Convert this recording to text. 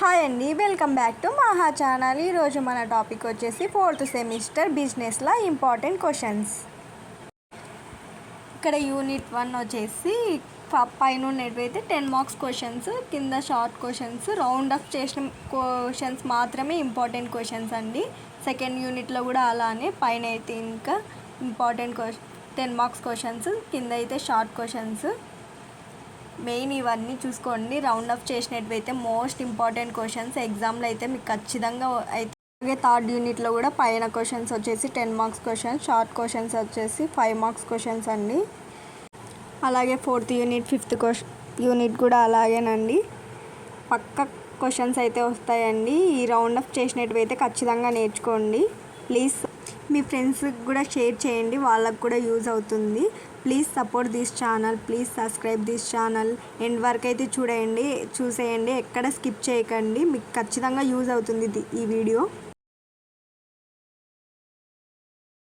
Hi అండి, welcome back to మహా channel. ఈరోజు మన టాపిక్ వచ్చేసి 4th సెమిస్టర్ బిజినెస్లో ఇంపార్టెంట్ క్వశ్చన్స్. ఇక్కడ యూనిట్ 1 వచ్చేసి పైన ఉన్నవైతే 10 మార్క్స్ క్వశ్చన్స్, కింద షార్ట్ క్వశ్చన్స్, రౌండ్ అప్ చేసిన క్వశ్చన్స్ మాత్రమే ఇంపార్టెంట్ క్వశ్చన్స్ అండి. సెకండ్ యూనిట్లో కూడా అలానే పైన అయితే ఇంకా ఇంపార్టెంట్ 10 మార్క్స్ క్వశ్చన్స్, కింద అయితే షార్ట్ క్వశ్చన్స్. మెయిన్ ఇవన్నీ చూసుకోండి. రౌండ్ అప్ చేసినట్వయితే మోస్ట్ ఇంపార్టెంట్ క్వశ్చన్స్ ఎగ్జామ్లో అయితే మీకు ఖచ్చితంగా అయితే. అలాగే థర్డ్ యూనిట్లో కూడా పైన క్వశ్చన్స్ వచ్చేసి 10 మార్క్స్ క్వశ్చన్స్, షార్ట్ క్వశ్చన్స్ వచ్చేసి 5 మార్క్స్ క్వశ్చన్స్ అండి. అలాగే 4th యూనిట్ 5th యూనిట్ కూడా అలాగేనండి. పక్క క్వశ్చన్స్ అయితే వస్తాయండి. ఈ రౌండ్ అప్ చేసినట్వయితే ఖచ్చితంగా నేర్చుకోండి. ప్లీజ్ మీ ఫ్రెండ్స్కి కూడా షేర్ చేయండి, వాళ్ళకు కూడా యూజ్ అవుతుంది. Please support this channel, please subscribe this channel. End వరకు అయితే చూసేయండి, ఎక్కడ స్కిప్ చేయకండి. మీకు ఖచ్చితంగా యూజ్ అవుతుంది ఈ వీడియో.